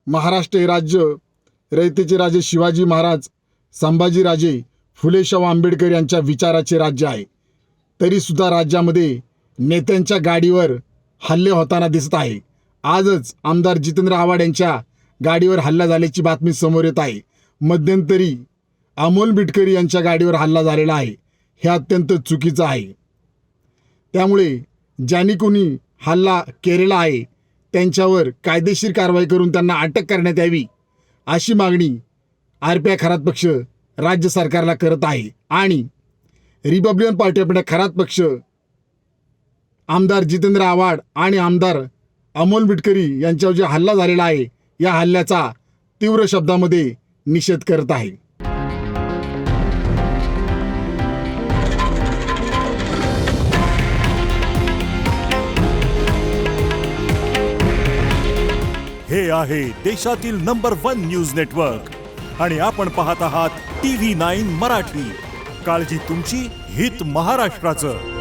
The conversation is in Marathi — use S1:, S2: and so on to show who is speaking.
S1: महाराष्ट्र हे राज्य रयतेचे राजे शिवाजी महाराज, संभाजीराजे, फुले शाहू आंबेडकर यांच्या विचाराचे राज्य आहे. तरीसुद्धा राज्यामध्ये नेत्यांच्या गाडीवर हल्ले होताना दिसत आहे. आजच आमदार जितेंद्र आव्हाड यांच्या गाडीवर हल्ला झाल्याची बातमी समोर येत आहे. मध्यंतरी अमोल मिटकरी यांच्या गाडीवर हल्ला झालेला आहे. हे अत्यंत चुकीचं आहे. त्यामुळे ज्यांनी कोणी हल्ला केलेला आहे त्यांच्यावर कायदेशीर कारवाई करून त्यांना अटक करण्यात यावी अशी मागणी RPI खरात पक्ष राज्य सरकारला करत आहे. आणि Republican party of India Kharat पक्ष आमदार जितेंद्र आव्हाड आणि आमदार अमोल मिटकरी यांच्यावर जे हल्ला झालेला आहे या हल्ल्याचा तीव्र शब्दामध्ये निषेध करत आहे.
S2: हे आहे देशातील नंबर 1 न्यूज नेटवर्क आणि आपण पाहत आहात TV9 मराठी. काळजी तुमची, हित महाराष्ट्राचं.